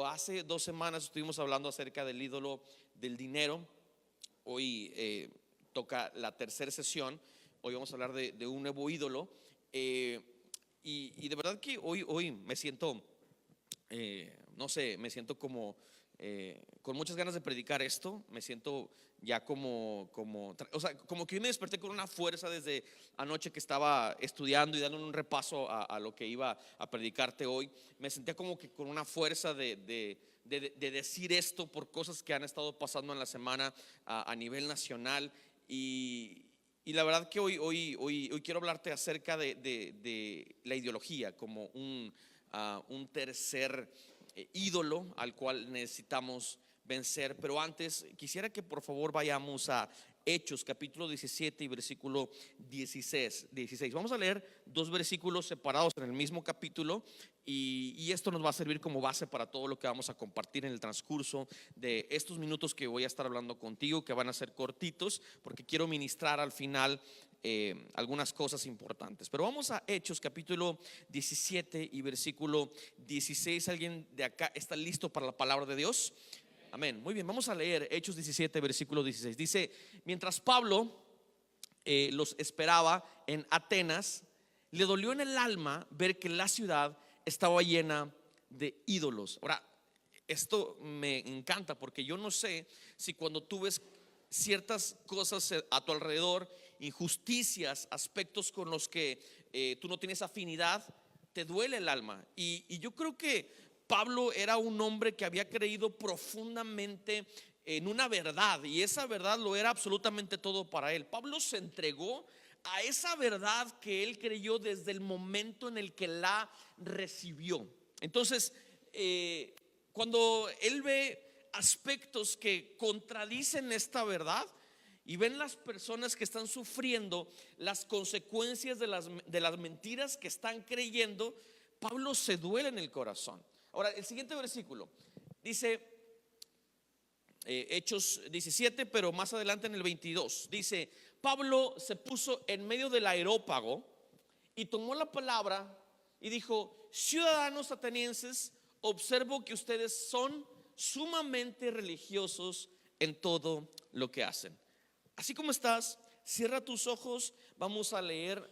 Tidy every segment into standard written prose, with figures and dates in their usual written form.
Hace 2 semanas estuvimos hablando acerca del ídolo del dinero. Hoy toca la tercera sesión. Hoy vamos a hablar de un nuevo ídolo. Y de verdad que hoy me siento, no sé, me siento como con muchas ganas de predicar esto. Me siento ya o sea, como que hoy me desperté con una fuerza desde anoche que estaba estudiando y dando un repaso a lo que iba a predicarte hoy. Me sentía como que con una fuerza de decir esto por cosas que han estado pasando en la semana a nivel nacional. Y la verdad que hoy quiero hablarte acerca de la ideología como un tercer ídolo al cual necesitamos vencer. Pero antes quisiera que por favor vayamos a Hechos capítulo 17 y versículo 16. Vamos a leer dos versículos separados en el mismo capítulo y esto nos va a servir como base para todo lo que vamos a compartir en el transcurso de estos minutos que voy a estar hablando contigo, que van a ser cortitos porque quiero ministrar al final algunas cosas importantes. Pero vamos a Hechos capítulo 17 y versículo 16. ¿Alguien de acá está listo para la palabra de Dios? Amén. Muy bien, vamos a leer Hechos 17 versículo 16. Dice: mientras Pablo los esperaba en Atenas, le dolió en el alma ver que la ciudad estaba llena de ídolos. Ahora, esto me encanta porque yo no sé si cuando tú ves ciertas cosas a tu alrededor, injusticias, aspectos con los que tú no tienes afinidad, te duele el alma. Y yo creo que Pablo era un hombre que había creído profundamente en una verdad, y esa verdad lo era absolutamente todo para él. Pablo se entregó a esa verdad que él creyó desde el momento en el que la recibió. Entonces, cuando él ve aspectos que contradicen esta verdad y ven las personas que están sufriendo las consecuencias de las mentiras que están creyendo, Pablo se duele en el corazón. Ahora, el siguiente versículo dice, Hechos 17, pero más adelante en el 22, dice: Pablo se puso en medio del areópago y tomó la palabra y dijo: ciudadanos atenienses, observo que ustedes son sumamente religiosos en todo lo que hacen. Así como estás, cierra tus ojos, vamos a leer,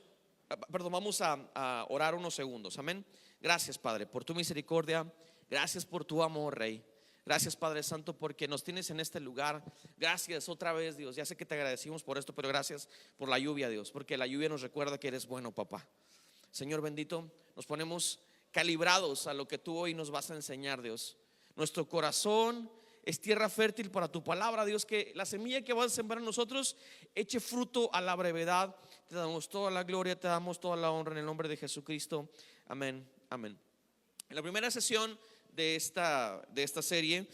vamos a orar unos segundos. Amén. Gracias, Padre, por tu misericordia. Gracias por tu amor, Rey. Gracias, Padre Santo, porque nos tienes en este lugar. Gracias otra vez, Dios. Ya sé que te agradecimos por esto, pero gracias por la lluvia, Dios, porque la lluvia nos recuerda que eres bueno, papá. Señor bendito, nos ponemos calibrados a lo que tú hoy nos vas a enseñar, Dios. Nuestro corazón es tierra fértil para tu palabra, Dios. Que la semilla que vas a sembrar en nosotros eche fruto a la brevedad. Te damos toda la gloria, te damos toda la honra en el nombre de Jesucristo. Amén, amén. En la primera sesión de esta serie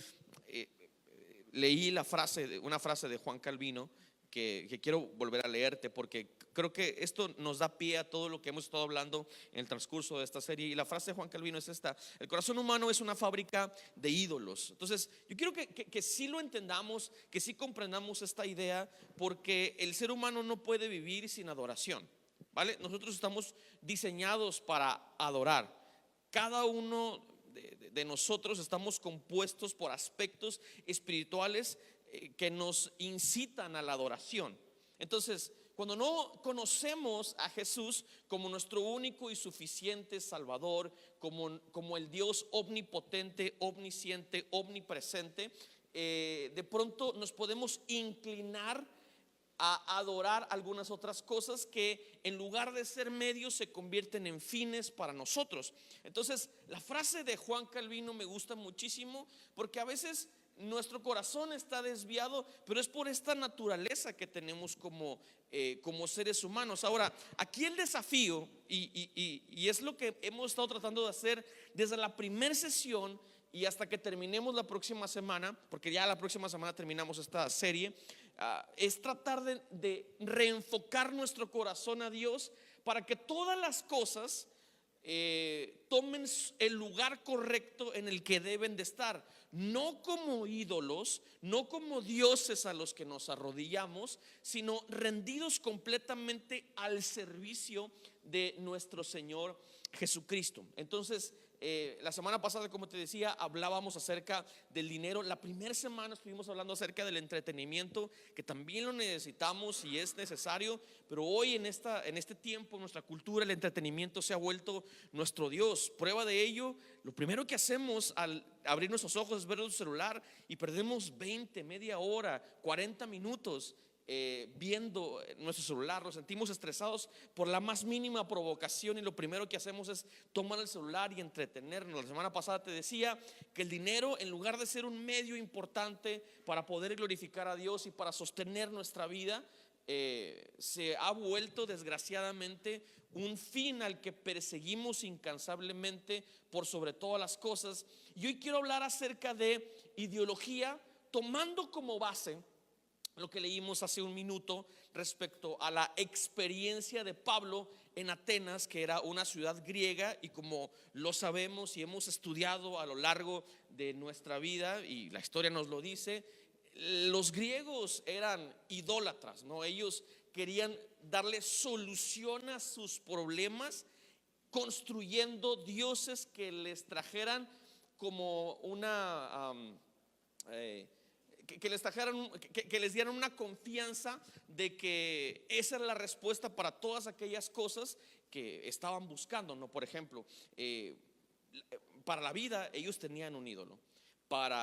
leí una frase de Juan Calvino que quiero volver a leerte porque creo que esto nos da pie a todo lo que hemos estado hablando en el transcurso de esta serie. Y la frase de Juan Calvino es esta: el corazón humano es una fábrica de ídolos. Entonces yo quiero que sí lo entendamos, que sí comprendamos esta idea, porque el ser humano no puede vivir sin adoración, ¿vale? Nosotros estamos diseñados para adorar. Cada uno de nosotros estamos compuestos por aspectos espirituales que nos incitan a la adoración. Entonces, cuando no conocemos a Jesús como nuestro único y suficiente Salvador, como el Dios omnipotente, omnisciente, omnipresente, de pronto nos podemos inclinar a adorar algunas otras cosas que en lugar de ser medios se convierten en fines para nosotros. Entonces, la frase de Juan Calvino me gusta muchísimo porque a veces nuestro corazón está desviado, pero es por esta naturaleza que tenemos como seres humanos. Ahora, aquí el desafío, y es lo que hemos estado tratando de hacer desde la primera sesión y hasta que terminemos la próxima semana, porque ya la próxima semana terminamos esta serie, es tratar de reenfocar nuestro corazón a Dios para que todas las cosas tomen el lugar correcto en el que deben de estar, no como ídolos, no como dioses a los que nos arrodillamos, sino rendidos completamente al servicio de nuestro Señor Jesucristo. Entonces, La semana pasada, como te decía, hablábamos acerca del dinero. La primera semana estuvimos hablando acerca del entretenimiento, que también lo necesitamos y es necesario. Pero hoy en este tiempo, en nuestra cultura, el entretenimiento se ha vuelto nuestro Dios. Prueba de ello, lo primero que hacemos al abrir nuestros ojos es ver el celular y perdemos 20, media hora, 40 minutos viendo nuestro celular. Nos sentimos estresados por la más mínima provocación y lo primero que hacemos es tomar el celular y entretenernos. La semana pasada te decía que el dinero, en lugar de ser un medio importante para poder glorificar a Dios y para sostener nuestra vida, se ha vuelto desgraciadamente un fin al que perseguimos incansablemente por sobre todas las cosas. Y hoy quiero hablar acerca de ideología, tomando como base lo que leímos hace un minuto respecto a la experiencia de Pablo en Atenas, que era una ciudad griega, y como lo sabemos y hemos estudiado a lo largo de nuestra vida, y la historia nos lo dice, los griegos eran idólatras, ¿no? Ellos querían darle solución a sus problemas construyendo dioses que les trajeran como una que les trajeran, que les dieran una confianza de que esa era la respuesta para todas aquellas cosas que estaban buscando, ¿no? Por ejemplo, para la vida ellos tenían un ídolo,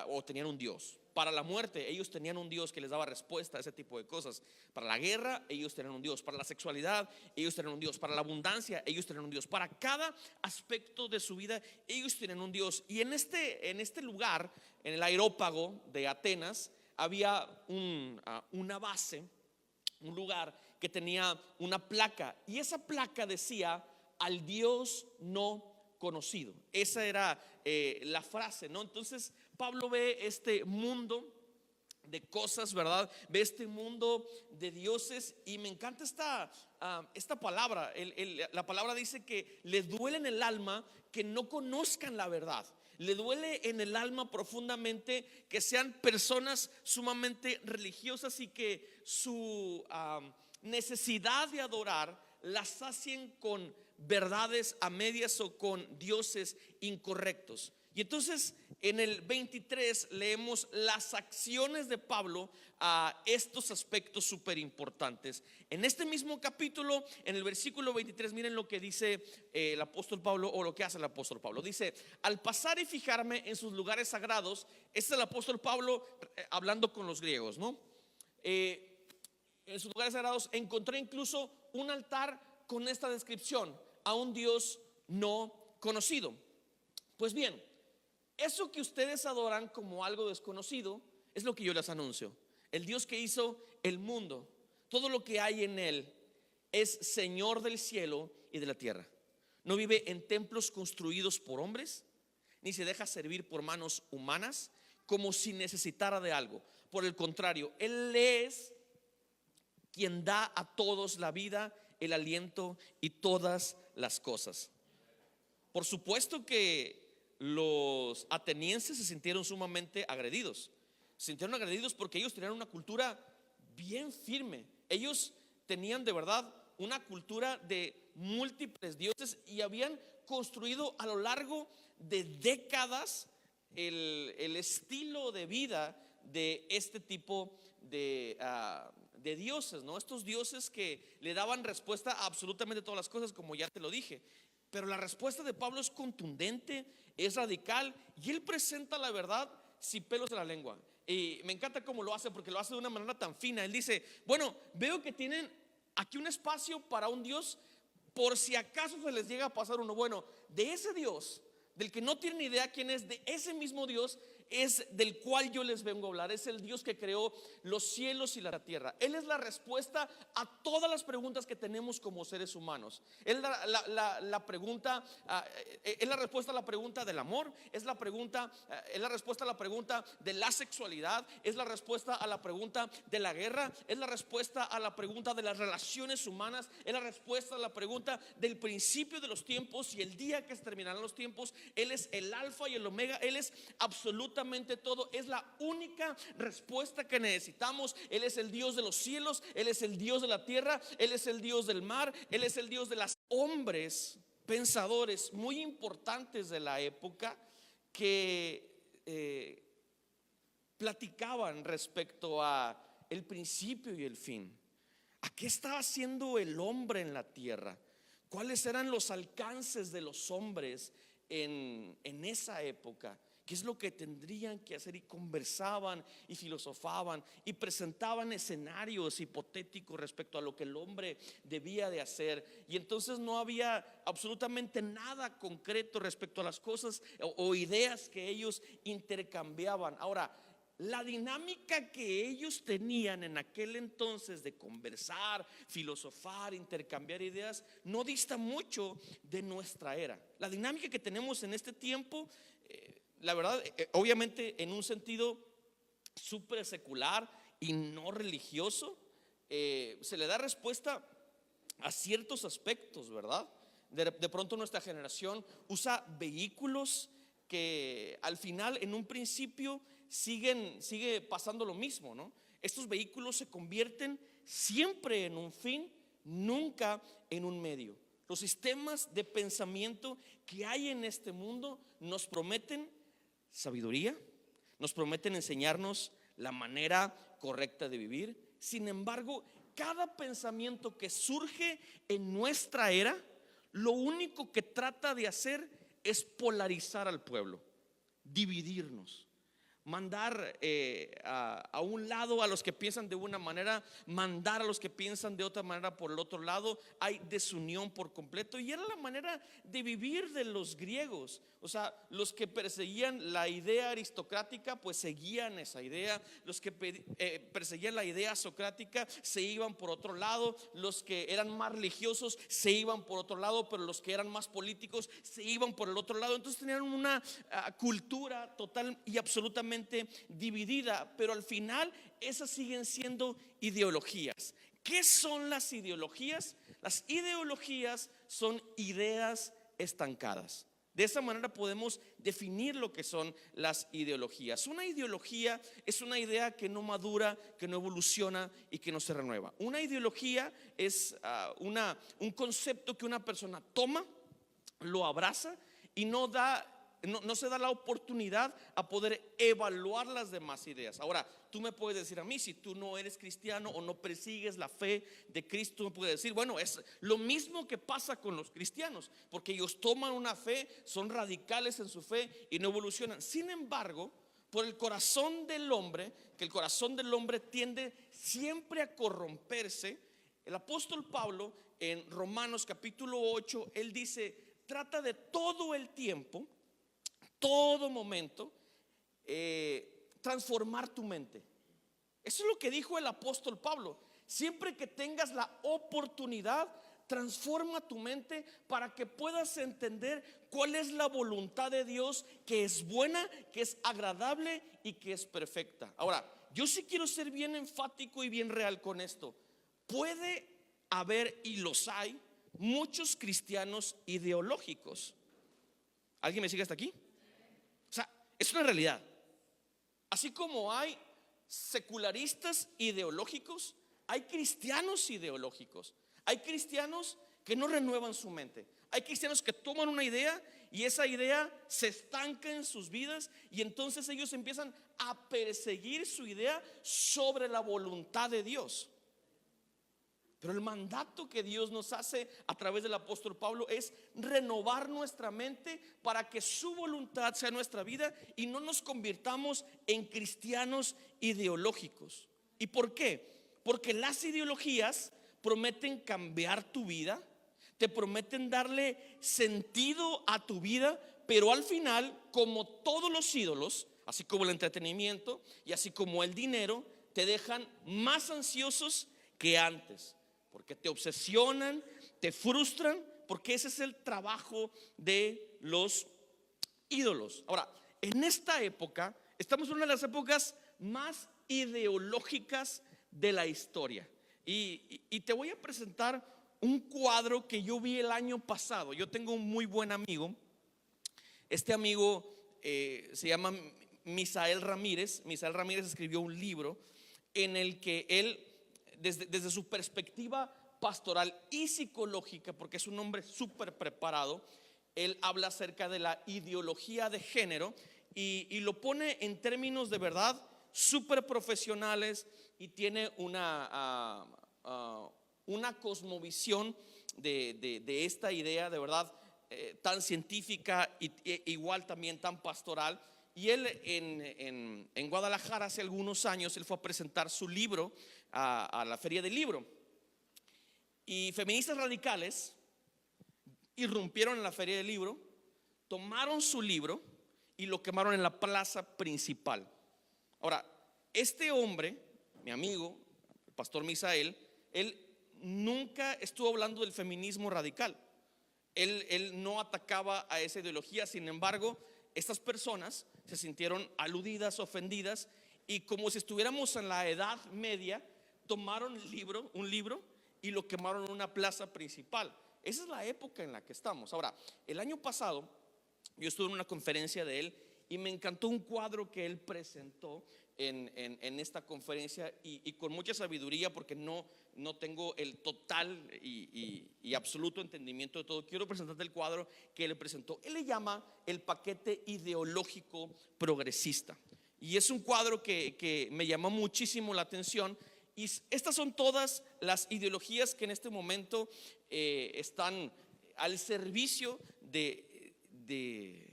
o tenían un Dios. Para la muerte ellos tenían un Dios que les daba respuesta a ese tipo de cosas. Para la guerra ellos tenían un Dios. Para la sexualidad ellos tenían un Dios. Para la abundancia ellos tenían un Dios. Para cada aspecto de su vida ellos tenían un Dios. Y en este lugar, en el Areópago de Atenas, había una base, un lugar que tenía una placa, y esa placa decía: al Dios no conocido. Esa era la frase, ¿no? Entonces Pablo ve este mundo de cosas, ¿verdad? Ve este mundo de dioses, y me encanta esta palabra. La palabra dice que le duele en el alma que no conozcan la verdad. Le duele en el alma profundamente que sean personas sumamente religiosas y que su necesidad de adorar la sacien con verdades a medias o con dioses incorrectos. Y entonces en el 23 leemos las acciones de Pablo a estos aspectos súper importantes. En este mismo capítulo, en el versículo 23, miren lo que dice el apóstol Pablo, o lo que hace el apóstol Pablo. Dice: al pasar y fijarme en sus lugares sagrados. Este es el apóstol Pablo hablando con los griegos, ¿no? En sus lugares sagrados encontré incluso un altar con esta descripción: a un Dios no conocido. Pues bien, eso que ustedes adoran como algo desconocido es lo que yo les anuncio. El Dios que hizo el mundo, todo lo que hay en él, es Señor del cielo y de la tierra. No vive en templos construidos por hombres, ni se deja servir por manos humanas como si necesitara de algo. Por el contrario, Él es quien da a todos la vida, el aliento y todas las cosas. Por supuesto que los atenienses se sintieron sumamente agredidos. Se sintieron agredidos porque ellos tenían una cultura bien firme. Ellos tenían de verdad una cultura de múltiples dioses y habían construido a lo largo de décadas el estilo de vida de este tipo de dioses, ¿no? Estos dioses que le daban respuesta a absolutamente todas las cosas, como ya te lo dije. Pero la respuesta de Pablo es contundente, es radical, y él presenta la verdad sin pelos en la lengua. Y me encanta cómo lo hace, porque lo hace de una manera tan fina. Él dice: bueno, veo que tienen aquí un espacio para un Dios, por si acaso se les llega a pasar uno. Bueno, de ese Dios, del que no tienen idea quién es, de ese mismo Dios es del cual yo les vengo a hablar. Es el Dios que creó los cielos y la tierra. Él es la respuesta a todas las preguntas que tenemos como seres humanos. Él es la pregunta, es la respuesta a la pregunta del amor, es la respuesta a la pregunta de la sexualidad, es la respuesta a la pregunta de la guerra, es la respuesta a la pregunta de las relaciones humanas, es la respuesta a la pregunta del principio de los tiempos y el día que se terminarán los tiempos. Él es el alfa y el omega. Él es absolutamente todo. Es la única respuesta que necesitamos. Él es el Dios de los cielos, Él es el Dios de la tierra, Él es el Dios del mar, Él es el Dios de las hombres pensadores muy importantes de la época que platicaban respecto a el principio y el fin. ¿A qué estaba haciendo el hombre en la tierra? ¿Cuáles eran los alcances de los hombres en esa época? ¿Qué es lo que tendrían que hacer? Y conversaban y filosofaban y presentaban escenarios hipotéticos respecto a lo que el hombre debía de hacer. Y entonces no había absolutamente nada concreto respecto a las cosas o ideas que ellos intercambiaban. Ahora, la dinámica que ellos tenían en aquel entonces de conversar, filosofar, intercambiar ideas, no dista mucho de nuestra era. La dinámica que tenemos en este tiempo, la verdad, obviamente en un sentido súper secular y no religioso, se le da respuesta a ciertos aspectos, ¿verdad? De pronto nuestra generación usa vehículos que al final, en un principio, sigue pasando lo mismo, ¿no? Estos vehículos se convierten siempre en un fin, nunca en un medio. Los sistemas de pensamiento que hay en este mundo nos prometen sabiduría, nos prometen enseñarnos la manera correcta de vivir. Sin embargo, cada pensamiento que surge en nuestra era, lo único que trata de hacer es polarizar al pueblo, dividirnos, mandar a un lado a los que piensan de una manera, mandar a los que piensan de otra manera por el otro lado. Hay desunión por completo, y era la manera de vivir de los griegos. O sea, los que perseguían la idea aristocrática pues seguían esa idea. Los que perseguían la idea socrática se iban por otro lado. Los que eran más religiosos se iban por otro lado, pero los que eran más políticos se iban por el otro lado. Entonces tenían una cultura total y absolutamente dividida, pero al final esas siguen siendo ideologías. ¿Qué son las ideologías? Las ideologías son ideas estancadas. De esa manera podemos definir lo que son las ideologías. Una ideología es una idea que no madura, que no evoluciona y que no se renueva. Una ideología es un concepto que una persona toma, lo abraza y no se da la oportunidad a poder evaluar las demás ideas. Ahora, tú me puedes decir a mí, si tú no eres cristiano o no persigues la fe de Cristo, tú me puedes decir, bueno, es lo mismo que pasa con los cristianos, porque ellos toman una fe, son radicales en su fe y no evolucionan. Sin embargo, por el corazón del hombre, que el corazón del hombre tiende siempre a corromperse, el apóstol Pablo en Romanos capítulo 8, él dice, trata de todo el tiempo, todo momento, transformar tu mente. Eso es lo que dijo el apóstol Pablo. Siempre que tengas la oportunidad, transforma tu mente para que puedas entender cuál es la voluntad de Dios, que es buena, que es agradable y que es perfecta. Ahora, yo sí quiero ser bien enfático y bien real con esto. Puede haber, y los hay, muchos cristianos ideológicos. ¿Alguien me sigue hasta aquí? O sea, es una realidad. Así como hay secularistas ideológicos, hay cristianos ideológicos. Hay cristianos que no renuevan su mente. Hay cristianos que toman una idea y esa idea se estanca en sus vidas, y entonces ellos empiezan a perseguir su idea sobre la voluntad de Dios. Pero el mandato que Dios nos hace a través del apóstol Pablo es renovar nuestra mente para que su voluntad sea nuestra vida y no nos convirtamos en cristianos ideológicos. ¿Y por qué? Porque las ideologías prometen cambiar tu vida, te prometen darle sentido a tu vida, pero al final, como todos los ídolos, así como el entretenimiento y así como el dinero, te dejan más ansiosos que antes. Porque te obsesionan, te frustran, porque ese es el trabajo de los ídolos. Ahora, en esta época, estamos en una de las épocas más ideológicas de la historia. Y te voy a presentar un cuadro que yo vi el año pasado. Yo tengo un muy buen amigo. Este amigo se llama Misael Ramírez. Misael Ramírez escribió un libro en el que él, desde su perspectiva pastoral y psicológica, porque es un hombre súper preparado. Él habla acerca de la ideología de género y lo pone en términos de verdad súper profesionales, y tiene una cosmovisión de esta idea de verdad tan científica y igual también tan pastoral. Y él en Guadalajara hace algunos años, él fue a presentar su libro a la Feria del Libro, y feministas radicales irrumpieron en la Feria del Libro, tomaron su libro y lo quemaron en la plaza principal. Ahora, este hombre, mi amigo, el pastor Misael, él nunca estuvo hablando del feminismo radical. Él no atacaba a esa ideología. Sin embargo, estas personas se sintieron aludidas, ofendidas, y como si estuviéramos en la Edad Media, tomaron un libro y lo quemaron en una plaza principal. Esa es la época en la que estamos. Ahora, el año pasado yo estuve en una conferencia de él y me encantó un cuadro que él presentó en esta conferencia, y con mucha sabiduría, porque no tengo el total y absoluto entendimiento de todo. Quiero presentarte el cuadro que él presentó. Él le llama el paquete ideológico progresista, y es un cuadro que me llamó muchísimo la atención. Y estas son todas las ideologías que en este momento están al servicio de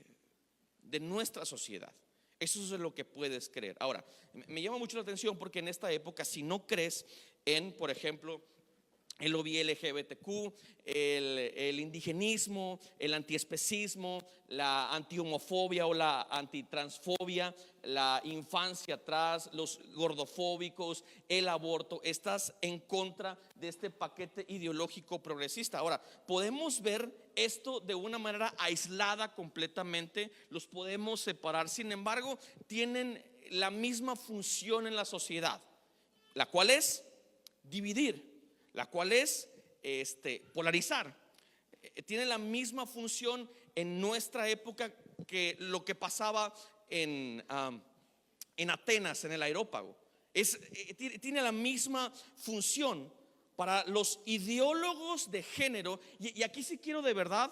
nuestra sociedad. Eso es lo que puedes creer. Ahora, me llama mucho la atención porque en esta época, si no crees en, por ejemplo, el lobby LGBTQ, el indigenismo, el antiespecismo, la antihomofobia o la antitransfobia, la infancia atrás, los gordofóbicos, el aborto, estás en contra de este paquete ideológico progresista. Ahora, podemos ver esto de una manera aislada completamente, los podemos separar. Sin embargo, tienen la misma función en la sociedad, la cual es dividir, la cual es polarizar. Tiene la misma función en nuestra época que lo que pasaba en Atenas, en el Areópago. Tiene la misma función para los ideólogos de género. Y aquí sí quiero de verdad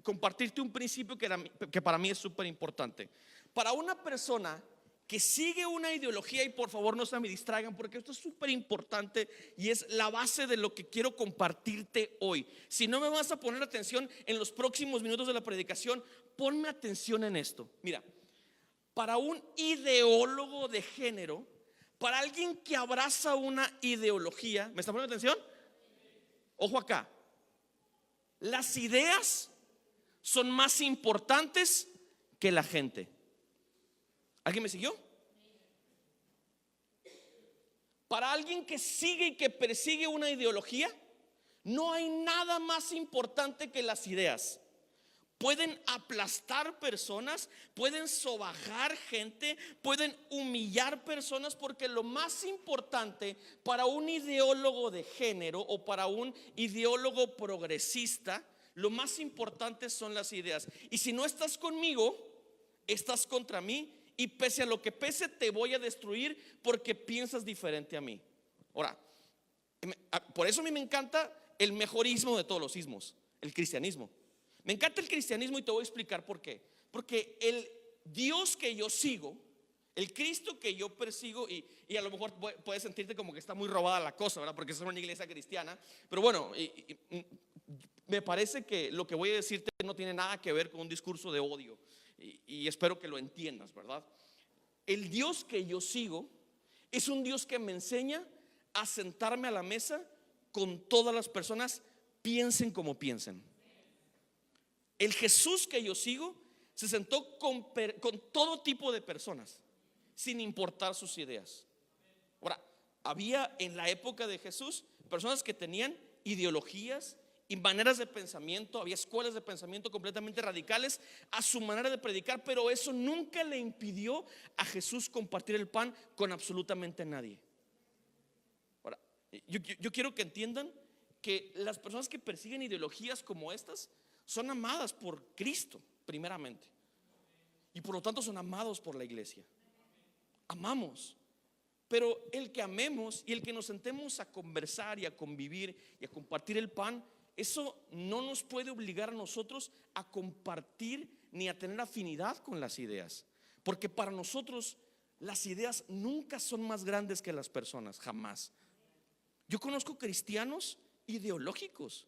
compartirte un principio que para mí es súper importante. Para una persona que sigue una ideología, y por favor no se me distraigan porque esto es súper importante y es la base de lo que quiero compartirte hoy. Si no me vas a poner atención en los próximos minutos de la predicación, ponme atención en esto. Mira, para un ideólogo de género, para alguien que abraza una ideología, ¿me está poniendo atención? Ojo acá, las ideas son más importantes que la gente. ¿Alguien me siguió? Para alguien que sigue y que persigue una ideología, no hay nada más importante que las ideas. Pueden aplastar personas, pueden sobajar gente, pueden humillar personas, porque lo más importante para un ideólogo de género o para un ideólogo progresista, lo más importante son las ideas. Y si no estás conmigo, estás contra mí. Y pese a lo que pese, te voy a destruir porque piensas diferente a mí. Ahora, por eso a mí me encanta el mejor ismo de todos los ismos, el cristianismo. Me encanta el cristianismo y te voy a explicar por qué. Porque el Dios que yo sigo, el Cristo que yo persigo, y a lo mejor puedes sentirte como que está muy robada la cosa, ¿verdad? Porque es una iglesia cristiana. Pero bueno, me parece que lo que voy a decirte no tiene nada que ver con un discurso de odio. Y espero que lo entiendas, ¿verdad? El Dios que yo sigo es un Dios que me enseña a sentarme a la mesa con todas las personas, piensen como piensen. El Jesús que yo sigo se sentó con todo tipo de personas, sin importar sus ideas. Ahora, había en la época de Jesús personas que tenían ideologías y maneras de pensamiento, había escuelas de pensamiento completamente radicales a su manera de predicar, pero eso nunca le impidió a Jesús compartir el pan con absolutamente nadie. Ahora, yo quiero que entiendan que las personas que persiguen ideologías como estas son amadas por Cristo primeramente, y por lo tanto son amados por la iglesia. Amamos. Pero el que amemos y el que nos sentemos a conversar y a convivir y a compartir el pan, eso no nos puede obligar a nosotros a compartir ni a tener afinidad con las ideas. Porque para nosotros las ideas nunca son más grandes que las personas, jamás. Yo conozco cristianos ideológicos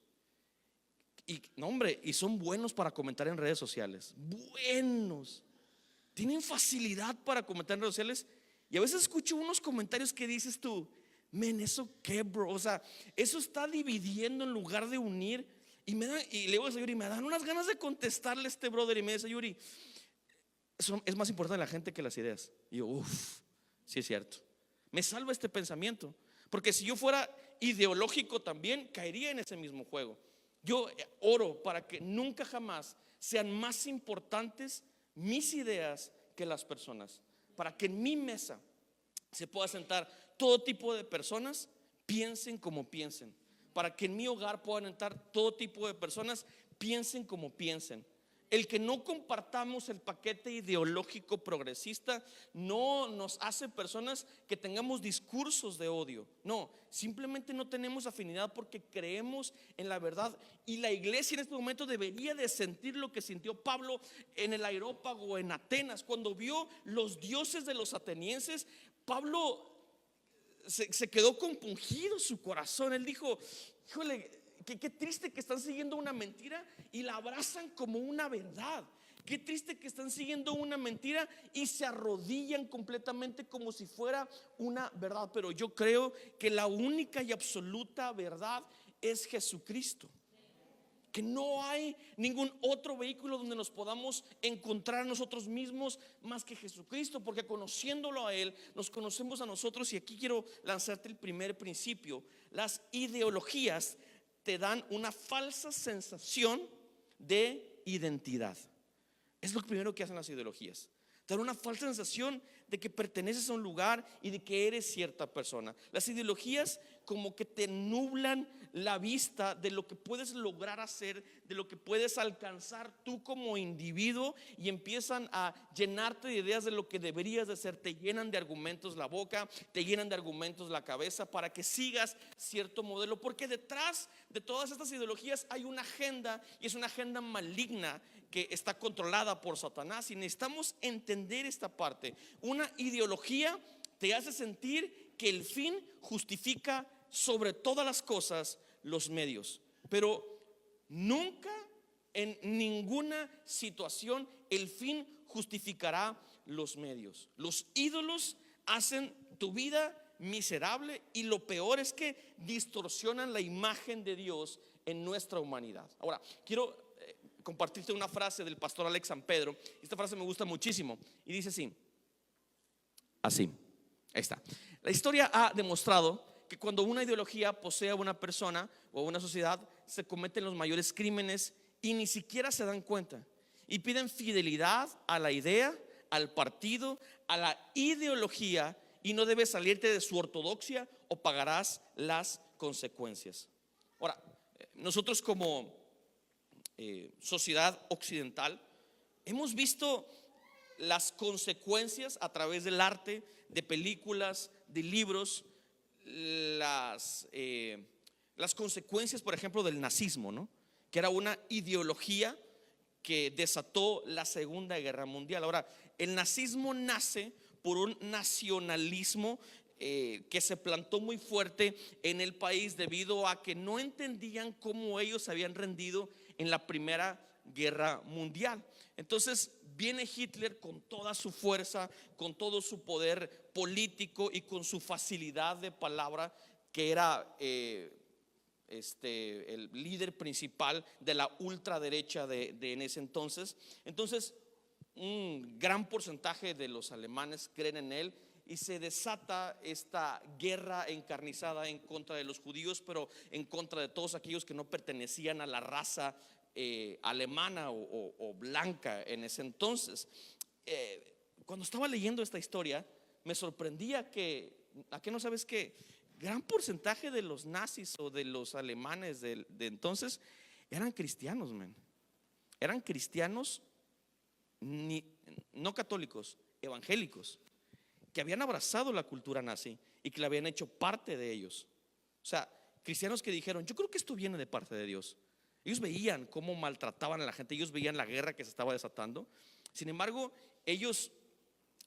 y no, hombre, y son buenos para comentar en redes sociales. Buenos. Tienen facilidad para comentar en redes sociales. Y a veces escucho unos comentarios que dices tú, men, ¿eso qué, bro? O sea, eso está dividiendo en lugar de unir. Y le digo a Yuri, me dan unas ganas de contestarle a este brother. Y me dice, Yuri, eso es más importante la gente que las ideas. Y yo, uff, sí es cierto. Me salva este pensamiento. Porque si yo fuera ideológico también, caería en ese mismo juego. Yo oro para que nunca jamás sean más importantes mis ideas que las personas. Para que en mi mesa se pueda sentar todo tipo de personas, piensen como piensen. Para que en mi hogar puedan entrar todo tipo de personas, piensen como piensen. El que no compartamos el paquete ideológico progresista no nos hace personas que tengamos discursos de odio. No, simplemente no tenemos afinidad porque creemos en la verdad. Y la iglesia en este momento debería de sentir lo que sintió Pablo en el Areópago, en Atenas. Cuando vio los dioses de los atenienses, Pablo se quedó compungido su corazón. Él dijo, híjole, qué triste que están siguiendo una mentira y la abrazan como una verdad. Qué triste que están siguiendo una mentira y se arrodillan completamente como si fuera una verdad. Pero yo creo que la única y absoluta verdad es Jesucristo. Que no hay ningún otro vehículo donde nos podamos encontrar nosotros mismos más que Jesucristo, porque conociéndolo a Él, nos conocemos a nosotros. Y aquí quiero lanzarte el primer principio. Las ideologías te dan una falsa sensación de identidad. Es lo primero que hacen las ideologías. Te dan una falsa sensación de que perteneces a un lugar y de que eres cierta persona. Las ideologías como que te nublan la vista de lo que puedes lograr hacer, de lo que puedes alcanzar tú como individuo, y empiezan a llenarte de ideas de lo que deberías de ser. Te llenan de argumentos la boca, te llenan de argumentos la cabeza para que sigas cierto modelo, porque detrás de todas estas ideologías hay una agenda, y es una agenda maligna que está controlada por Satanás. Y necesitamos entender esta parte. Una ideología te hace sentir que el fin justifica sobre todas las cosas los medios, pero nunca en ninguna situación el fin justificará los medios. Los ídolos hacen tu vida miserable, y lo peor es que distorsionan la imagen de Dios en nuestra humanidad. Ahora, quiero compartirte una frase del pastor Alex San Pedro. Esta frase me gusta muchísimo y dice así, ahí está. La historia ha demostrado que cuando una ideología posee a una persona o a una sociedad, se cometen los mayores crímenes y ni siquiera se dan cuenta, y piden fidelidad a la idea, al partido, a la ideología, y no debes salirte de su ortodoxia o pagarás las consecuencias. Ahora, nosotros como sociedad occidental hemos visto las consecuencias a través del arte, de películas, de libros, las consecuencias, por ejemplo, del nazismo, ¿no? Que era una ideología que desató la Segunda Guerra Mundial. Ahora, el nazismo nace por un nacionalismo que se plantó muy fuerte en el país debido a que no entendían cómo ellos se habían rendido en la Primera Guerra Mundial. Entonces viene Hitler con toda su fuerza, con todo su poder político y con su facilidad de palabra, que era el líder principal de la ultraderecha de en ese entonces. Entonces un gran porcentaje de los alemanes creen en él, y se desata esta guerra encarnizada en contra de los judíos, pero en contra de todos aquellos que no pertenecían a la raza alemana o blanca en ese entonces. Cuando estaba leyendo esta historia, me sorprendía que, ¿a qué no sabes que gran porcentaje de los nazis o de los alemanes de entonces eran cristianos, man? Eran cristianos no católicos, evangélicos, que habían abrazado la cultura nazi y que la habían hecho parte de ellos. O sea, cristianos que dijeron: yo creo que esto viene de parte de Dios. Ellos veían cómo maltrataban a la gente, ellos veían la guerra que se estaba desatando. Sin embargo, ellos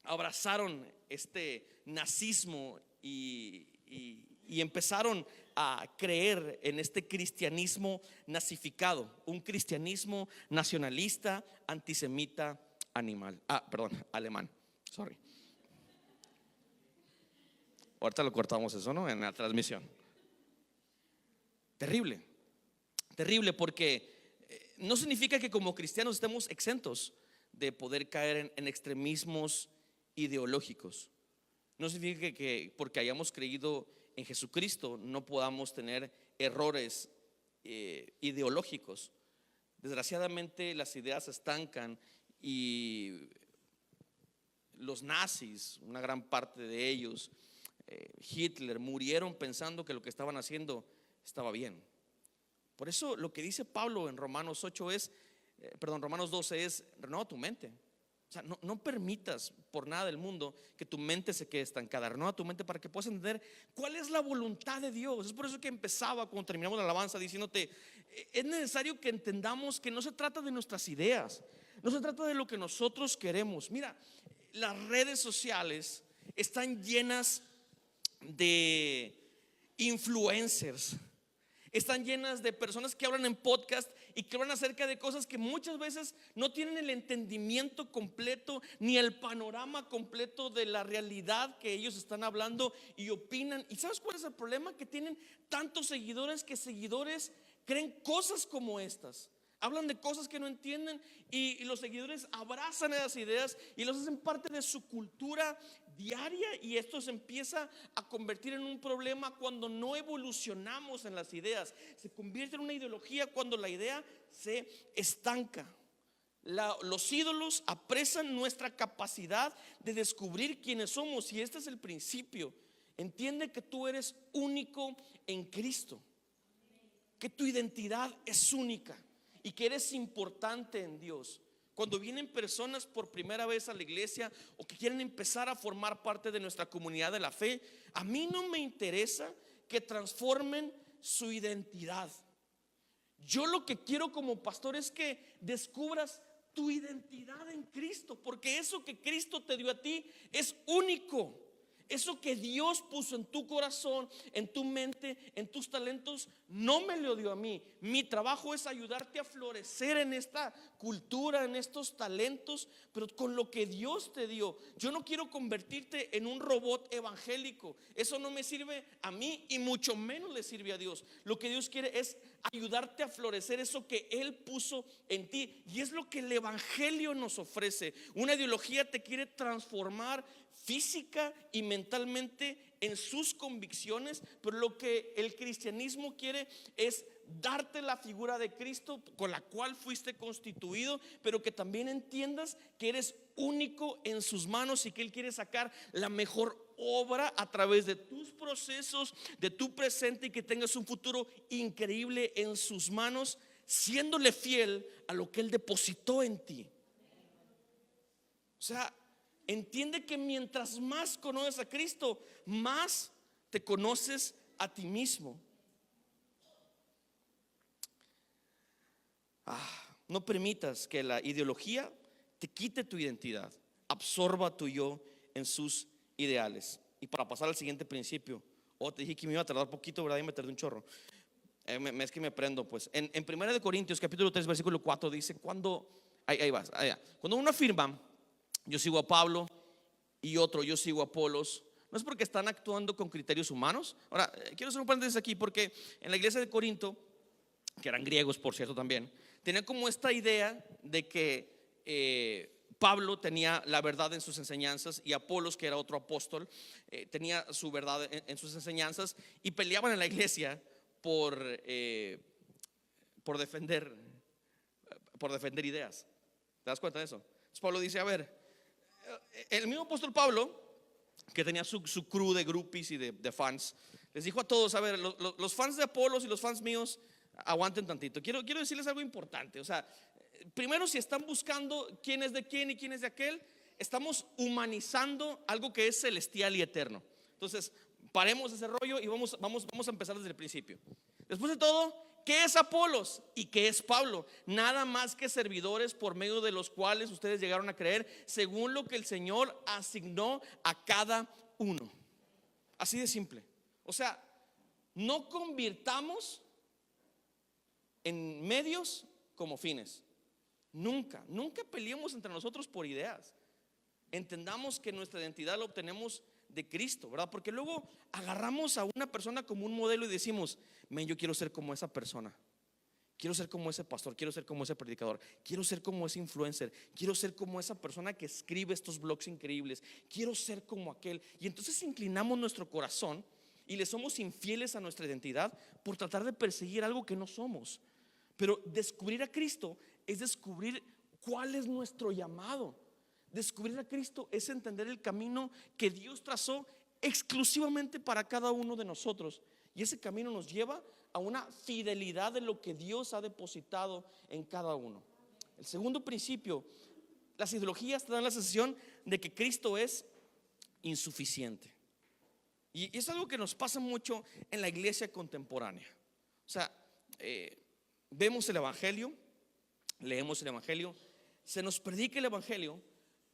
abrazaron este nazismo y empezaron a creer en este cristianismo nazificado, un cristianismo nacionalista, antisemita, alemán. Sorry. Ahorita lo cortamos eso, ¿no? En la transmisión. Terrible, terrible, porque no significa que como cristianos estemos exentos de poder caer en extremismos ideológicos. No significa que porque hayamos creído en Jesucristo no podamos tener errores ideológicos. Desgraciadamente las ideas se estancan y los nazis, una gran parte de ellos, Hitler, murieron pensando que lo que estaban haciendo estaba bien. Por eso lo que dice Pablo en Romanos 12 es: renueva tu mente. O sea, no permitas por nada del mundo que tu mente se quede estancada. Renueva tu mente para que puedas entender cuál es la voluntad de Dios. Es por eso que empezaba cuando terminamos la alabanza diciéndote: es necesario que entendamos que no se trata de nuestras ideas, no se trata de lo que nosotros queremos. Mira, las redes sociales están llenas de influencers, están llenas de personas que hablan en podcast y que hablan acerca de cosas que muchas veces no tienen el entendimiento completo ni el panorama completo de la realidad que ellos están hablando y opinan. ¿Y sabes cuál es el problema? Que tienen tantos seguidores que seguidores creen cosas como estas. Hablan de cosas que no entienden y los seguidores abrazan esas ideas y los hacen parte de su cultura diaria, y esto se empieza a convertir en un problema cuando no evolucionamos en las ideas. Se convierte en una ideología cuando la idea se estanca. Los ídolos apresan nuestra capacidad de descubrir quiénes somos, y este es el principio. Entiende que tú eres único en Cristo, que tu identidad es única y que eres importante en Dios. Cuando vienen personas por primera vez a la iglesia o que quieren empezar a formar parte de nuestra comunidad de la fe, a mí no me interesa que transformen su identidad. Yo lo que quiero como pastor es que descubras tu identidad en Cristo, porque eso que Cristo te dio a ti es único. Eso que Dios puso en tu corazón, en tu mente, en tus talentos, no me lo dio a mí. Mi trabajo es ayudarte a florecer en esta cultura, en estos talentos, pero con lo que Dios te dio. Yo no quiero convertirte en un robot evangélico. Eso no me sirve a mí y mucho menos le sirve a Dios. Lo que Dios quiere es ayudarte a florecer eso que Él puso en ti, y es lo que el evangelio nos ofrece. Una ideología te quiere transformar física y mentalmente en sus convicciones, pero lo que el cristianismo quiere es darte la figura de Cristo con la cual fuiste constituido, pero que también entiendas que eres único en sus manos y que Él quiere sacar la mejor obra a través de tus procesos, de tu presente, y que tengas un futuro increíble en sus manos, siéndole fiel a lo que Él depositó en ti. O sea, entiende que mientras más conoces a Cristo, más te conoces a ti mismo. No permitas que la ideología te quite tu identidad, absorba tu yo en sus ideales. Y para pasar al siguiente principio, te dije que me iba a tardar poquito, ¿verdad? Y me tardé un chorro. Es que me prendo, pues. En 1 Corintios capítulo 3 versículo 4 dice: ahí vas, allá. Cuando uno afirma yo sigo a Pablo y otro yo sigo a Apolos, no es porque están actuando con criterios humanos. Ahora, quiero hacer un paréntesis aquí, porque en la iglesia de Corinto, que eran griegos por cierto también, tenían como esta idea de que Pablo tenía la verdad en sus enseñanzas y Apolos, que era otro apóstol, tenía su verdad en sus enseñanzas, y peleaban en la iglesia por defender ideas. ¿Te das cuenta de eso? Entonces Pablo dice: a ver, el mismo apóstol Pablo, que tenía su crew de groupies y de fans, les dijo a todos: a ver, los fans de Apolos y los fans míos, aguanten tantito. Quiero decirles algo importante. O sea, primero, si están buscando quién es de quién y quién es de aquel, estamos humanizando algo que es celestial y eterno. Entonces, paremos ese rollo y vamos a empezar desde el principio. Después de todo, ¿qué es Apolos y qué es Pablo? Nada más que servidores por medio de los cuales ustedes llegaron a creer, según lo que el Señor asignó a cada uno. Así de simple. O sea, no convirtamos en medios como fines. Nunca peleemos entre nosotros por ideas. Entendamos que nuestra identidad la obtenemos de Cristo, ¿verdad? Porque luego agarramos a una persona como un modelo y decimos, men, yo quiero ser como esa persona, quiero ser como ese pastor, quiero ser como ese predicador, quiero ser como ese influencer, quiero ser como esa persona que escribe estos blogs increíbles, quiero ser como aquel. Y entonces inclinamos nuestro corazón y le somos infieles a nuestra identidad por tratar de perseguir algo que no somos. Pero descubrir a Cristo es descubrir cuál es nuestro llamado. Descubrir a Cristo es entender el camino que Dios trazó exclusivamente para cada uno de nosotros. Y ese camino nos lleva a una fidelidad de lo que Dios ha depositado en cada uno. El segundo principio, las ideologías te dan la sensación de que Cristo es insuficiente. Y es algo que nos pasa mucho en la iglesia contemporánea. O sea, vemos el Evangelio, leemos el Evangelio, se nos predica el Evangelio,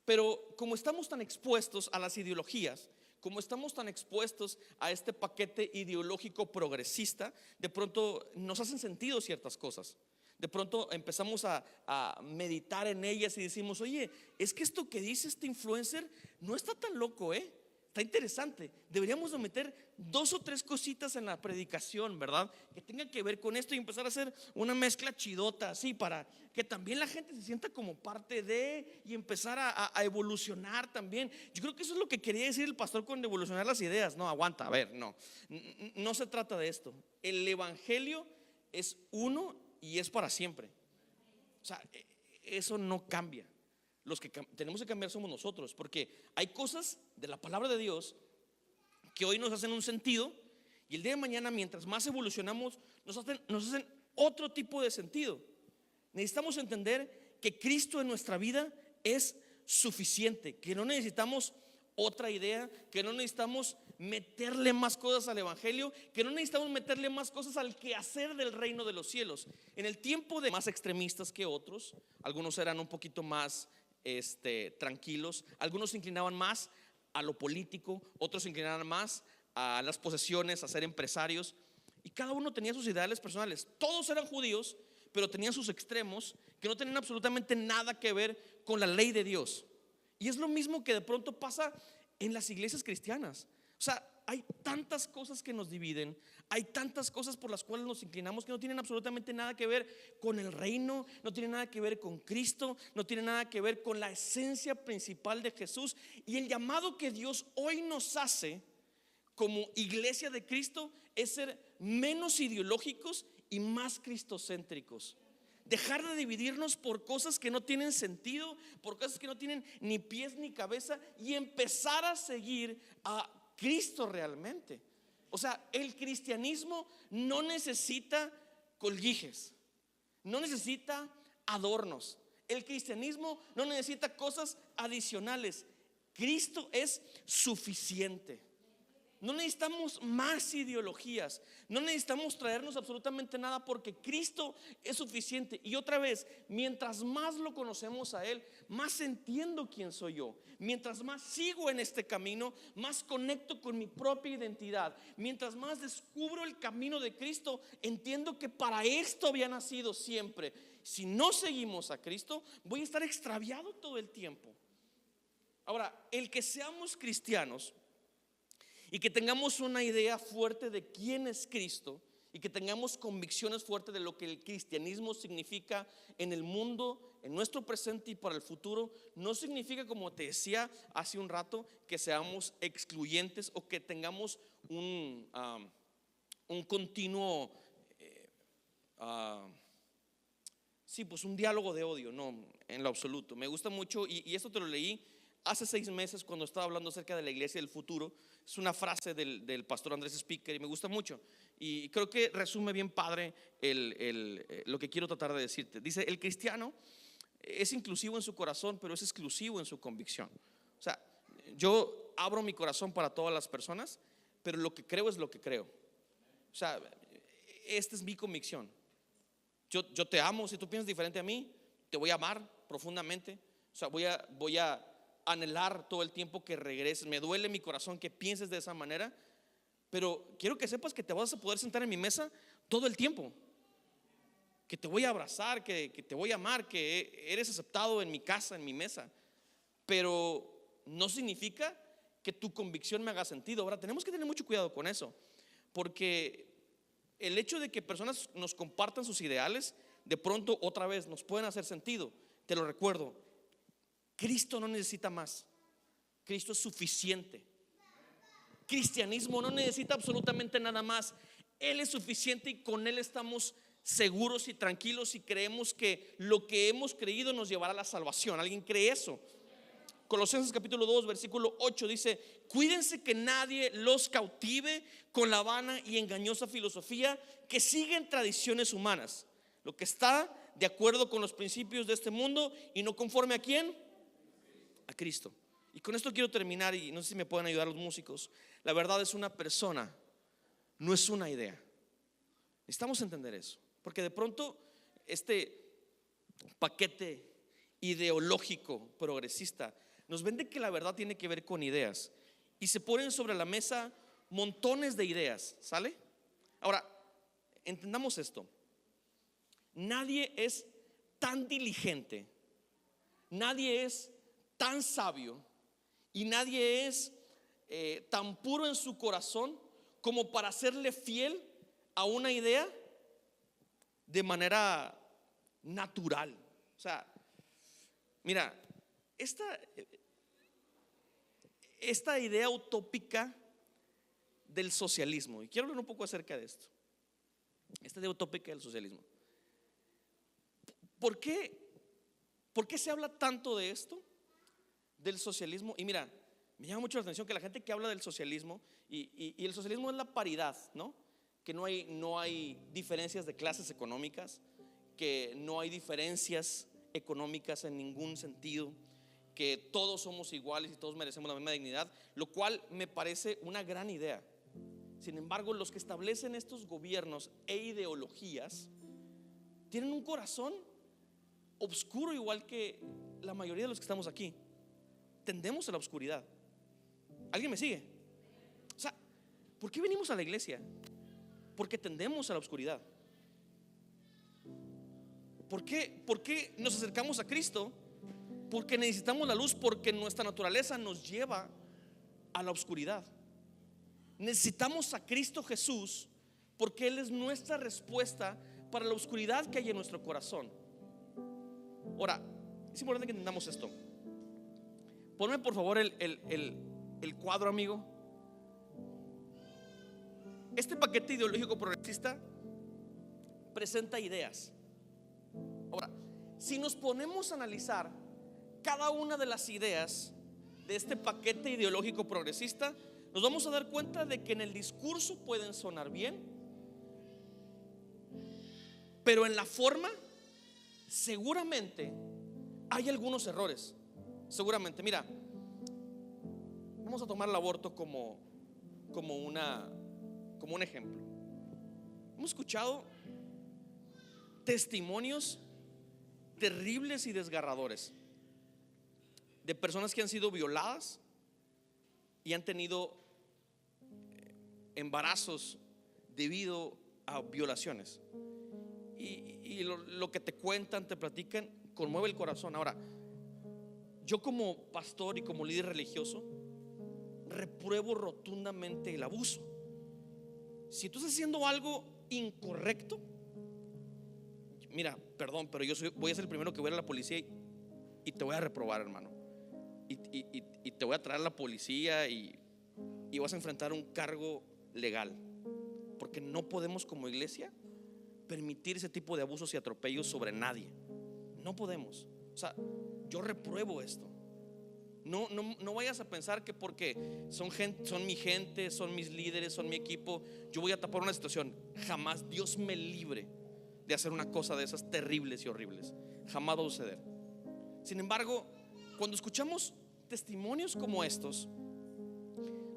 pero como estamos tan expuestos a las ideologías, como estamos tan expuestos a este paquete ideológico progresista, de pronto nos hacen sentido ciertas cosas. De pronto empezamos a meditar en ellas y decimos, oye, es que esto que dice este influencer no está tan loco, está interesante. Deberíamos de meter 2 o 3 cositas en la predicación, ¿verdad? Que tengan que ver con esto y empezar a hacer una mezcla chidota así para que también la gente se sienta como parte de y empezar a evolucionar también. Yo creo que eso es lo que quería decir el pastor con evolucionar las ideas. No, aguanta, a ver, no se trata de esto. El evangelio es uno y es para siempre. O sea, eso no cambia. Los que tenemos que cambiar somos nosotros, porque hay cosas de la palabra de Dios que hoy nos hacen un sentido y el día de mañana, mientras más evolucionamos, nos hacen otro tipo de sentido. Necesitamos entender que Cristo en nuestra vida es suficiente, que no necesitamos otra idea, que no necesitamos meterle más cosas al evangelio, que no necesitamos meterle más cosas al quehacer del reino de los cielos. En el tiempo de más extremistas que otros, algunos eran un poquito más tranquilos, algunos se inclinaban más a lo político, otros se inclinaban más a las posesiones, a ser empresarios, y cada uno tenía sus ideales personales. Todos eran judíos, pero tenían sus extremos que no tenían absolutamente nada que ver con la ley de Dios. Y es lo mismo que de pronto pasa en las iglesias cristianas. O sea, hay tantas cosas que nos dividen, hay tantas cosas por las cuales nos inclinamos que no tienen absolutamente nada que ver con el reino, no tienen nada que ver con Cristo, no tienen nada que ver con la esencia principal de Jesús. Y el llamado que Dios hoy nos hace como iglesia de Cristo es ser menos ideológicos y más cristocéntricos. Dejar de dividirnos por cosas que no tienen sentido, por cosas que no tienen ni pies ni cabeza, y empezar a seguir a Cristo realmente. O sea, el cristianismo no necesita colguijes, no necesita adornos. El cristianismo no necesita cosas adicionales. Cristo es suficiente. No necesitamos más ideologías, no necesitamos traernos absolutamente nada, porque Cristo es suficiente. Y otra vez, mientras más lo conocemos a Él, más entiendo quién soy yo. Mientras más sigo en este camino, más conecto con mi propia identidad. Mientras más descubro el camino de Cristo, entiendo que para esto había nacido siempre. Si no seguimos a Cristo, voy a estar extraviado todo el tiempo. Ahora, el que seamos cristianos y que tengamos una idea fuerte de quién es Cristo, y que tengamos convicciones fuertes de lo que el cristianismo significa en el mundo, en nuestro presente y para el futuro, no significa, como te decía hace un rato, que seamos excluyentes o que tengamos un continuo pues un diálogo de odio. No, en lo absoluto. Me gusta mucho, y esto te lo leí hace 6 meses cuando estaba hablando acerca de la iglesia del futuro. Es una frase del pastor Andrés Speaker y me gusta mucho, y creo que resume bien padre lo que quiero tratar de decirte. Dice: el cristiano es inclusivo en su corazón, pero es exclusivo en su convicción. O sea, yo abro mi corazón para todas las personas, pero lo que creo es lo que creo. O sea, esta es mi convicción. Yo te amo. Si tú piensas diferente a mí, te voy a amar profundamente. O sea, voy a anhelar todo el tiempo que regreses. Me duele mi corazón que pienses de esa manera, pero quiero que sepas que te vas a poder sentar en mi mesa todo el tiempo, que te voy a abrazar, que te voy a amar, que eres aceptado en mi casa, en mi mesa. Pero no significa que tu convicción me haga sentido. Ahora tenemos que tener mucho cuidado con eso, porque el hecho de que personas nos compartan sus ideales, de pronto otra vez nos pueden hacer sentido. Te lo recuerdo, Cristo no necesita más. Cristo es suficiente. Cristianismo no necesita absolutamente nada más. Él es suficiente y con Él estamos seguros y tranquilos y creemos que lo que hemos creído nos llevará a la salvación. ¿Alguien cree eso? Colosenses capítulo 2 versículo 8 dice: cuídense que nadie los cautive con la vana y engañosa filosofía que siguen tradiciones humanas, lo que está de acuerdo con los principios de este mundo y no conforme a ¿quién? A Cristo. Y con esto quiero terminar, y no sé si me pueden ayudar los músicos. La verdad es una persona, no es una idea. Necesitamos entender eso, porque de pronto este paquete ideológico progresista nos vende que la verdad tiene que ver con ideas y se ponen sobre la mesa montones de ideas, ¿sale? Ahora, entendamos esto. Nadie es tan diligente, nadie es tan sabio y nadie es tan puro en su corazón como para serle fiel a una idea de manera natural. O sea, mira, esta idea utópica del socialismo, y quiero hablar un poco acerca de esto. Esta idea utópica del socialismo. ¿Por qué se habla tanto de esto? Del socialismo. Y mira, me llama mucho la atención que la gente que habla del socialismo, y el socialismo es la paridad, ¿no? Que no hay diferencias de clases económicas, que no hay diferencias económicas en ningún sentido, que todos somos iguales y todos merecemos la misma dignidad, lo cual me parece una gran idea. Sin embargo, los que establecen estos gobiernos e ideologías tienen un corazón oscuro, igual que la mayoría de los que estamos aquí. Tendemos a la oscuridad. ¿Alguien me sigue? O sea, ¿por qué venimos a la iglesia? Porque tendemos a la oscuridad. ¿Por qué nos acercamos a Cristo? Porque necesitamos la luz, porque nuestra naturaleza nos lleva a la oscuridad. Necesitamos a Cristo Jesús porque Él es nuestra respuesta para la oscuridad que hay en nuestro corazón. Ahora, es importante que entendamos esto. Ponme por favor el cuadro, amigo. Este paquete ideológico progresista presenta ideas. Ahora, si nos ponemos a analizar cada una de las ideas de este paquete ideológico progresista, nos vamos a dar cuenta de que en el discurso pueden sonar bien, pero en la forma seguramente hay algunos errores. Seguramente, mira, vamos a tomar el aborto como un ejemplo. Hemos escuchado testimonios terribles y desgarradores de personas que han sido violadas y han tenido embarazos debido a violaciones. Y lo que te cuentan, te platican, conmueve el corazón. Ahora, yo como pastor y como líder religioso repruebo rotundamente el abuso. Si tú estás haciendo algo incorrecto, mira, perdón, pero voy a ser el primero que voy a ir a la policía y te voy a reprobar, hermano. Y te voy a traer a la policía y vas a enfrentar un cargo legal, porque no podemos como iglesia permitir ese tipo de abusos y atropellos sobre nadie. No podemos. O sea, yo repruebo esto. No vayas a pensar que porque son mi gente, son mis líderes, son mi equipo, yo voy a tapar una situación. Jamás. Dios me libre de hacer una cosa de esas terribles y horribles. Jamás va a suceder. Sin embargo, cuando escuchamos testimonios como estos,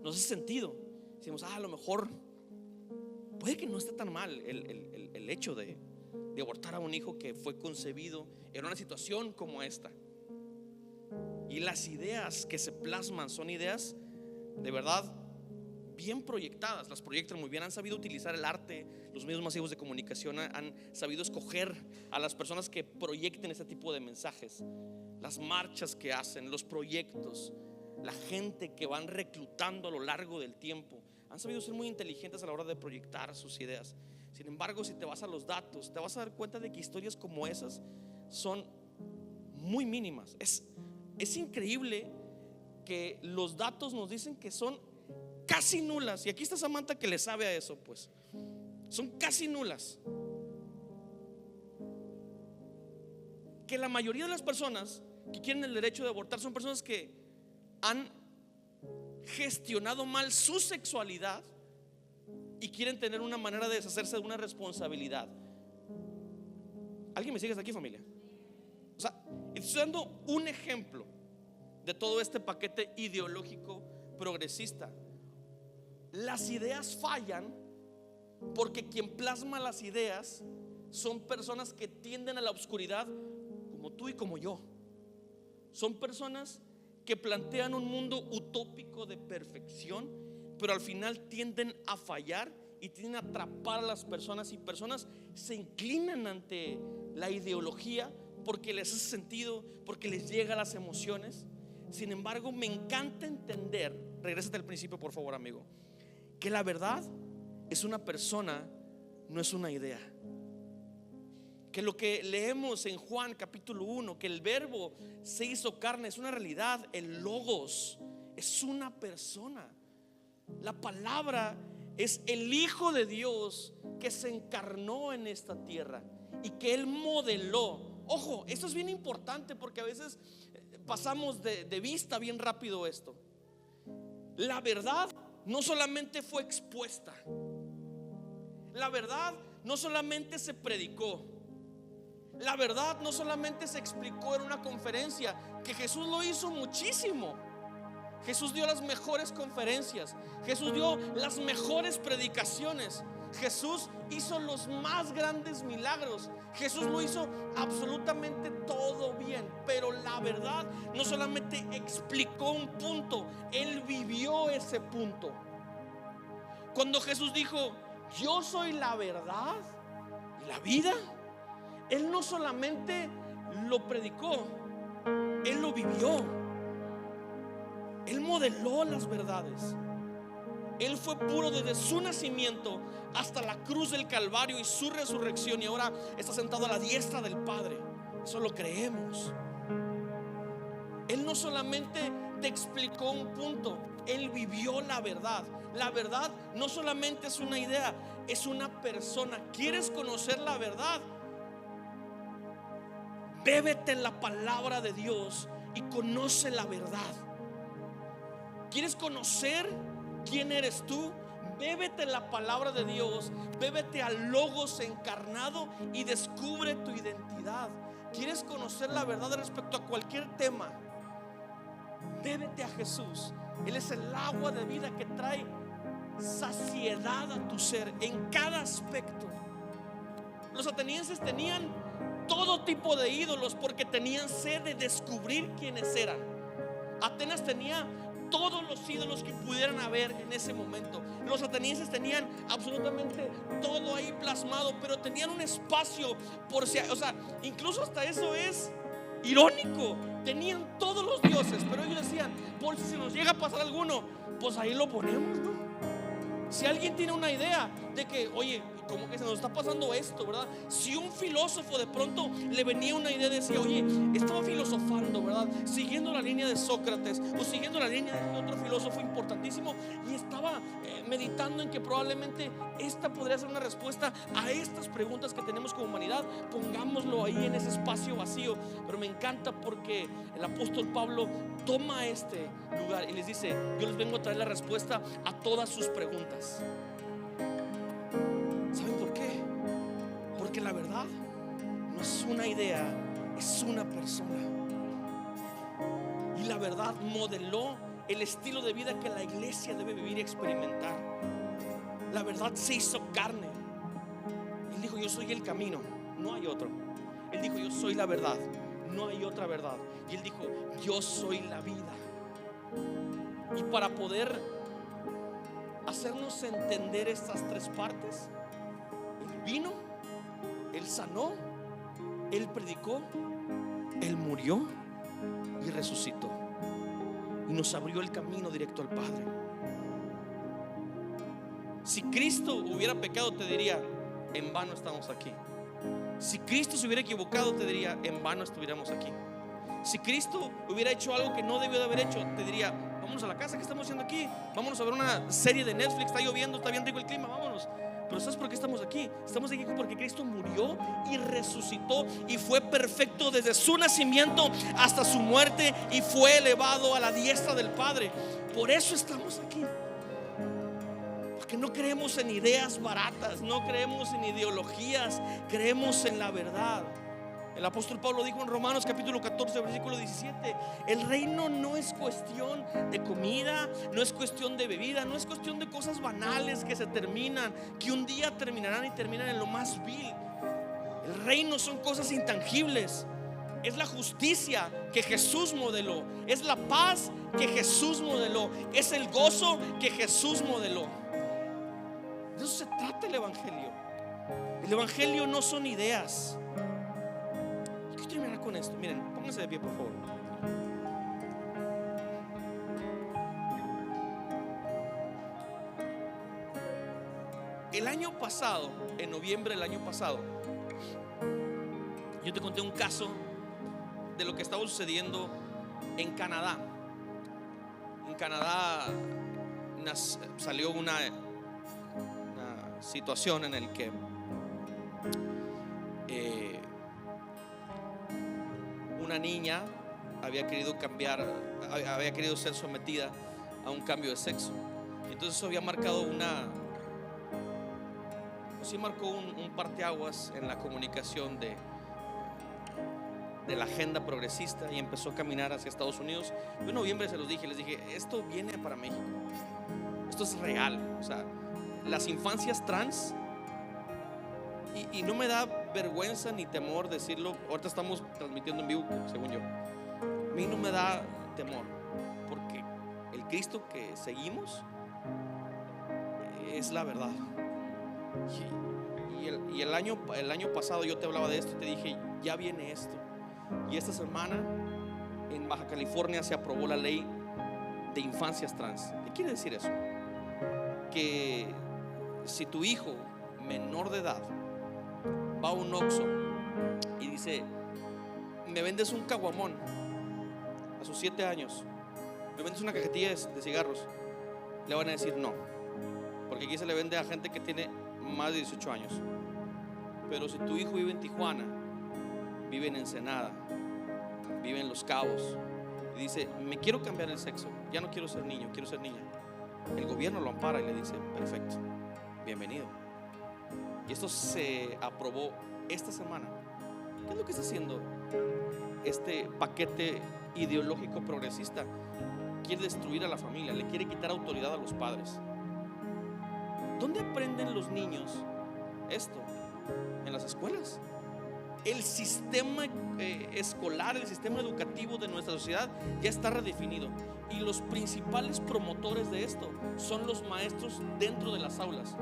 nos hace sentido. Decimos, a lo mejor puede que no esté tan mal el hecho de abortar a un hijo que fue concebido en una situación como esta. Y las ideas que se plasman son ideas de verdad bien proyectadas, las proyectan muy bien, han sabido utilizar el arte. Los medios masivos de comunicación han sabido escoger a las personas que proyecten este tipo de mensajes. Las marchas que hacen, los proyectos, la gente que van reclutando a lo largo del tiempo, han sabido ser muy inteligentes a la hora de proyectar sus ideas. Sin embargo, si te vas a los datos, te vas a dar cuenta de que historias como esas son muy mínimas. Es increíble que los datos nos dicen que son casi nulas. Y aquí está Samantha que le sabe a eso, pues. Son casi nulas. Que la mayoría de las personas que quieren el derecho de abortar son personas que han gestionado mal su sexualidad y quieren tener una manera de deshacerse de una responsabilidad. ¿Alguien me sigue hasta aquí, familia? O sea, estoy dando un ejemplo de todo este paquete ideológico progresista. Las ideas fallan porque quien plasma las ideas son personas que tienden a la oscuridad, como tú y como yo. Son personas que plantean un mundo utópico de perfección, pero al final tienden a fallar y tienden a atrapar a las personas, y personas se inclinan ante la ideología porque les hace sentido, porque les llega a las emociones. Sin embargo, me encanta entender, regrésate al principio por favor, amigo, que la verdad es una persona, no es una idea. Que lo que leemos en Juan capítulo 1, que el verbo se hizo carne, es una realidad. El logos es una persona. La palabra es el Hijo de Dios que se encarnó en esta tierra y que Él modeló. Ojo, esto es bien importante porque a veces pasamos de vista bien rápido esto. La verdad no solamente fue expuesta, la verdad no solamente se predicó, la verdad no solamente se explicó en una conferencia, que Jesús lo hizo muchísimo. Jesús dio las mejores conferencias, Jesús dio las mejores predicaciones, Jesús hizo los más grandes milagros, Jesús lo hizo absolutamente todo bien. Pero la verdad no solamente explicó un punto, Él vivió ese punto. Cuando Jesús dijo, yo soy la verdad y la vida, Él no solamente lo predicó, Él lo vivió. Él modeló las verdades. Él fue puro desde su nacimiento hasta la cruz del Calvario y su resurrección, y ahora está sentado a la diestra del Padre. Eso lo creemos. Él no solamente te explicó un punto, Él vivió la verdad. La verdad no solamente es una idea, es una persona. ¿Quieres conocer la verdad? Bébete en la palabra de Dios y conoce la verdad. ¿Quieres conocer quién eres tú? Bébete en la palabra de Dios, bébete al Logos encarnado y descubre tu identidad. ¿Quieres conocer la verdad respecto a cualquier tema? Bébete a Jesús. Él es el agua de vida que trae saciedad a tu ser en cada aspecto. Los atenienses tenían todo tipo de ídolos porque tenían sed de descubrir quiénes eran. Atenas tenía todos los ídolos que pudieran haber en ese momento. Los atenienses tenían absolutamente todo ahí plasmado, pero tenían un espacio por si, o sea, incluso hasta eso es irónico. Tenían todos los dioses, pero ellos decían, por si se nos llega a pasar alguno, pues ahí lo ponemos, ¿no? Si alguien tiene una idea de que, oye, como que se nos está pasando esto, ¿verdad? Si un filósofo de pronto le venía una idea, decía, oye, estaba filosofando, ¿verdad? Siguiendo la línea de Sócrates o siguiendo la línea de otro filósofo importantísimo, y estaba meditando en que probablemente esta podría ser una respuesta a estas preguntas que tenemos como humanidad. Pongámoslo ahí en ese espacio vacío. Pero me encanta porque el apóstol Pablo toma este lugar y les dice, yo les vengo a traer la respuesta a todas sus preguntas. ¿Saben por qué? Porque la verdad no es una idea, es una persona. y la verdad modeló el estilo de vida que la iglesia debe vivir y experimentar. La verdad se hizo carne. Él dijo: yo soy el camino, no hay otro. Él dijo: yo soy la verdad, no hay otra verdad. Y Él dijo: yo soy la vida. Y para poder hacernos entender estas tres partes, Él vino, Él sanó, Él predicó, Él murió y resucitó, y nos abrió el camino directo al Padre. Si Cristo hubiera pecado, te diría: en vano estamos aquí. Si Cristo se hubiera equivocado, te diría: en vano estuviéramos aquí. Si Cristo hubiera hecho algo que no debió de haber hecho, te diría: vámonos a la casa, ¿qué estamos haciendo aquí? Vámonos a ver una serie de Netflix, está lloviendo, está bien rico el clima, vámonos. Pero ¿sabes por qué estamos aquí? Estamos aquí porque Cristo murió y resucitó y fue perfecto desde su nacimiento hasta su muerte, y fue elevado a la diestra del Padre. Por eso estamos aquí, porque no creemos en ideas baratas, no creemos en ideologías, creemos en la verdad. El apóstol Pablo dijo en Romanos capítulo 14 versículo 17: el reino no es cuestión de comida, no es cuestión de bebida, no es cuestión de cosas banales que se terminan, que un día terminarán y terminan en lo más vil. El reino son cosas intangibles. Es la justicia que Jesús modeló, es la paz que Jesús modeló, es el gozo que Jesús modeló. De eso se trata el evangelio. El evangelio no son ideas. Quiero terminar con esto. Miren, pónganse de pie, por favor. El año pasado, en noviembre del año pasado, yo te conté un caso de lo que estaba sucediendo en Canadá. En Canadá salió una situación en el que una niña había querido ser sometida a un cambio de sexo. Entonces eso había marcado marcó un parteaguas en la comunicación de la agenda progresista, y empezó a caminar hacia Estados Unidos. Yo en noviembre les dije: esto viene para México, esto es real. O sea, las infancias trans, y no me da vergüenza ni temor decirlo. Ahorita estamos transmitiendo en vivo, según yo. A mí no me da temor, porque el Cristo que seguimos es la verdad. Y el año pasado yo te hablaba de esto y te dije: ya viene esto. Y esta semana en Baja California se aprobó la ley de infancias trans. ¿Qué quiere decir eso? Que si tu hijo menor de edad va a un Oxxo y dice: me vendes un caguamón, a sus 7 años, me vendes una cajetilla de cigarros, le van a decir no, porque aquí se le vende a gente que tiene más de 18 años. Pero si tu hijo vive en Tijuana, vive en Ensenada, vive en Los Cabos, y dice: me quiero cambiar el sexo, ya no quiero ser niño, quiero ser niña, el gobierno lo ampara y le dice: perfecto, bienvenido. Y esto se aprobó esta semana. ¿Qué es lo que está haciendo este paquete ideológico progresista? Quiere destruir a la familia, le quiere quitar autoridad a los padres. ¿Dónde aprenden los niños esto? En las escuelas. El sistema escolar, el sistema educativo de nuestra sociedad ya está redefinido, y los principales promotores de esto son los maestros dentro de las aulas.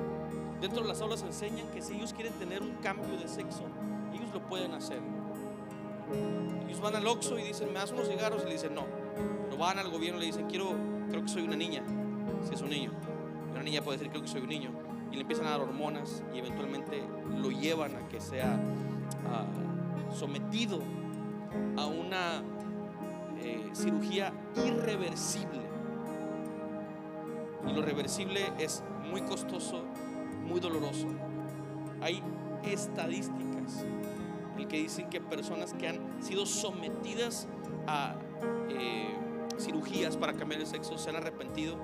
Dentro de las aulas enseñan que si ellos quieren tener un cambio de sexo, ellos lo pueden hacer. Ellos van al Oxxo y dicen: me das unos cigarros, y le dicen no. Pero van al gobierno y le dicen: creo que soy una niña. Si es un niño, una niña puede decir: creo que soy un niño, y le empiezan a dar hormonas, y eventualmente lo llevan a que sea sometido a una cirugía irreversible. Y lo reversible es muy costoso, muy doloroso. Hay estadísticas en el que dicen que personas que han sido sometidas a cirugías para cambiar el sexo se han arrepentido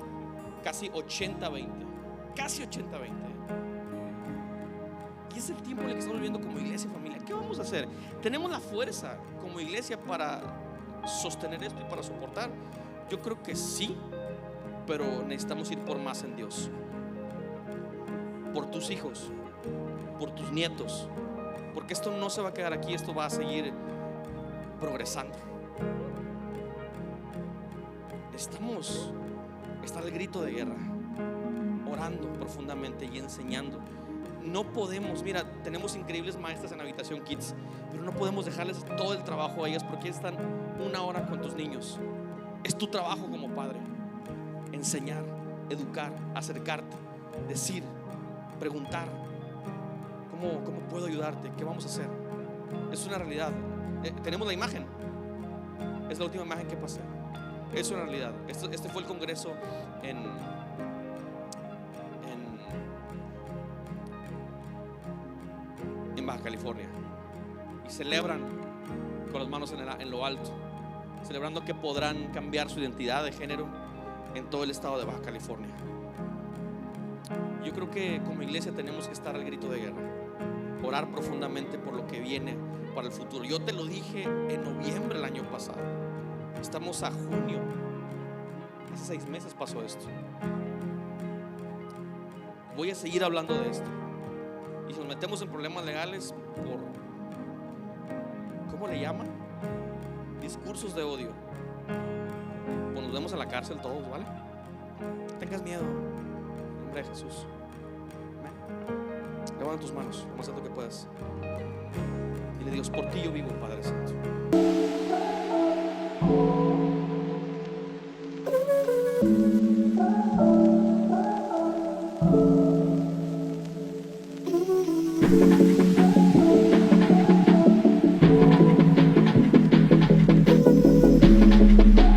casi 80-20. Casi 80-20. Y es el tiempo en el que estamos viviendo como iglesia, familia. ¿Qué vamos a hacer? Tenemos la fuerza como iglesia para sostener esto y para soportar? Yo creo que sí, pero necesitamos ir por más en Dios. Por tus hijos, por tus nietos, porque esto no se va a quedar aquí, esto va a seguir progresando. Necesitamos estar al grito de guerra, orando profundamente y enseñando. No podemos, mira, tenemos increíbles maestras en Habitación Kids, pero no podemos dejarles todo el trabajo a ellas porque están una hora con tus niños. Es tu trabajo como padre, enseñar, educar, acercarte, decir, preguntar, ¿cómo puedo ayudarte? ¿Qué vamos a hacer? Es una realidad. Tenemos la imagen, es la última imagen que pasé. Es una realidad. Este fue el congreso en Baja California, y celebran con las manos en lo alto, celebrando que podrán cambiar su identidad de género en todo el estado de Baja California. Yo creo que como iglesia tenemos que estar al grito de guerra, orar profundamente por lo que viene para el futuro. Yo te lo dije en noviembre del año pasado, estamos a junio, hace 6 meses pasó esto. Voy a seguir hablando de esto, y si nos metemos en problemas legales por, ¿cómo le llaman? Discursos de odio, pues nos vemos en la cárcel todos, ¿vale? No tengas miedo, en nombre de Jesús. Amén. Levanta tus manos lo más alto que puedas. Dile: Dios, por ti yo vivo, Padre Santo.